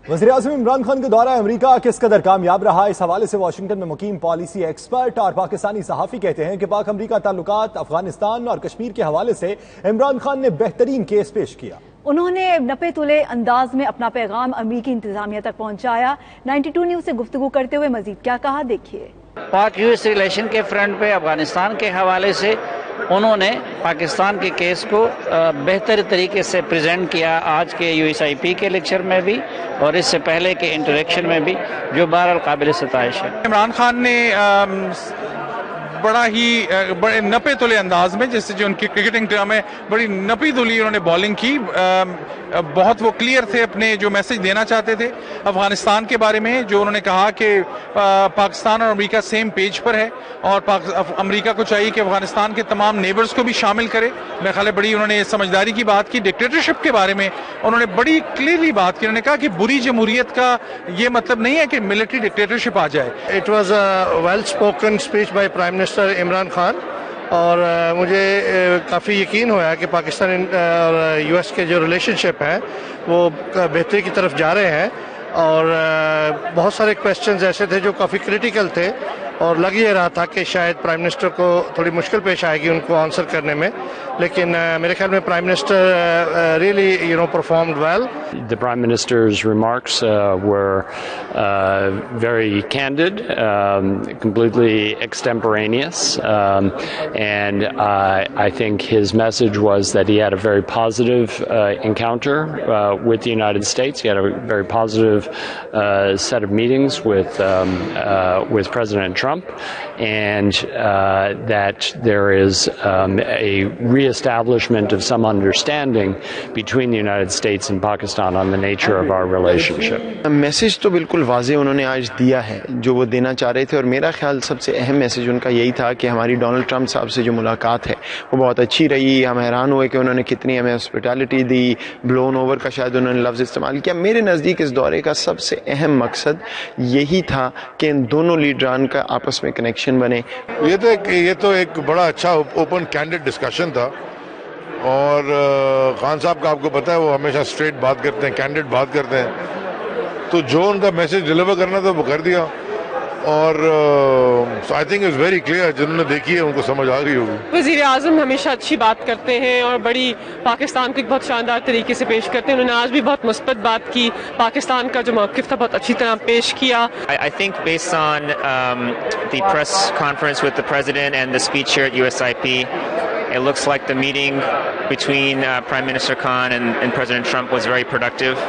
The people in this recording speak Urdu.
وزیراعظم عمران خان کا دورہ امریکہ کس قدر کامیاب رہا، اس حوالے سے واشنگٹن میں مقیم پالیسی ایکسپرٹ اور پاکستانی صحافی کہتے ہیں کہ پاک امریکہ تعلقات، افغانستان اور کشمیر کے حوالے سے عمران خان نے بہترین کیس پیش کیا۔ انہوں نے نپے تلے انداز میں اپنا پیغام امریکی انتظامیہ تک پہنچایا۔ 92 نیوز سے گفتگو کرتے ہوئے مزید کیا کہا، دیکھیے۔ پاک یو ایس ریلیشن کے فرنٹ پہ افغانستان کے حوالے سے انہوں نے پاکستان کے کیس کو بہتر طریقے سے پریزنٹ کیا، آج کے یو ایس آئی پی کے لیکچر میں بھی اور اس سے پہلے کے انٹریکشن میں بھی، جو بہرحال قابل ستائش ہے۔ عمران خان نے بڑے نپے تلے انداز میں، جیسے جو ان کی کرکٹنگ ٹرم ہے، بڑی نپی تلی انہوں نے بالنگ کی، بہت وہ کلیئر تھے اپنے جو میسج دینا چاہتے تھے افغانستان کے بارے میں، جو انہوں نے کہا کہ پاکستان اور امریکہ سیم پیج پر ہے اور امریکہ کو چاہیے کہ افغانستان کے تمام نیبرز کو بھی شامل کرے۔ میرے خیال ہے بڑی انہوں نے سمجھداری کی بات کی۔ ڈکٹیٹرشپ کے بارے میں انہوں نے بڑی کلیئرلی بات کی، انہوں نے کہا کہ بری جمہوریت کا یہ مطلب نہیں ہے کہ ملٹری ڈکٹیٹرشپ آ جائے۔ It was a well spoken speech by prime minister Imran Khan, اور مجھے کافی یقین ہوا کہ پاکستان اور یو ایس کے جو ریلیشن شپ ہیں وہ بہتری کی طرف جا رہے ہیں، اور بہت سارے کویسچنز ایسے تھے جو کافی کریٹیکل تھے، اور لگ یہ رہا تھا کہ شاید پرائم منسٹر کو تھوڑی مشکل پیش آئے گی ان کو آنسر کرنے میں، لیکن میرے خیال میں prime minister really performed well. The Prime Minister's remarks were very candid, completely extemporaneous, and I think his message was that he had a very positive encounter with the United States. He had a very positive set of meetings with President Trump, and that there is a re-establishment of some understanding between the United States and Pakistan on the nature of our relationship. Message تو بالکل واضح انہوں نے آج دیا ہے جو وہ دینا چاہ رہے تھے، اور میرا خیال سب سے اہم میسج ان کا یہی تھا کہ ہماری ڈونلڈ ٹرمپ صاحب سے جو ملاقات ہے وہ بہت اچھی رہی۔ ہم حیران ہوئے کہ انہوں نے کتنی ہمیں ہاسپٹیلٹی دی، بلون اوور کا شاید انہوں نے لفظ استعمال کیا۔ میرے نزدیک اس دورے کا سب سے اہم مقصد یہی تھا کہ ان دونوں لیڈران کا آپس میں کنیکشن بنے۔ یہ تو ایک بڑا اچھا اوپن کینڈیڈ ڈسکشن تھا، اور خان صاحب کا آپ کو پتا ہے وہ ہمیشہ اسٹریٹ بات کرتے ہیں، کینڈیڈ بات کرتے ہیں، تو جو ان کا میسج ڈلیور کرنا تھا وہ کر دیا، اور I think it's very clear, جنہوں نے دیکھی ہے ان کو سمجھ آ گئی ہوگی۔ وزیر اعظم ہمیشہ اچھی بات کرتے ہیں اور بڑی پاکستان کو ایک بہت شاندار طریقے سے پیش کرتے ہیں۔ انہوں نے آج بھی بہت مثبت بات کی، پاکستان کا جو موقف تھا بہت اچھی طرح پیش کیا۔ I think based on the press conference with the president and the speech here at USIP, it looks like the meeting between Prime Minister Khan and President Trump was very productive.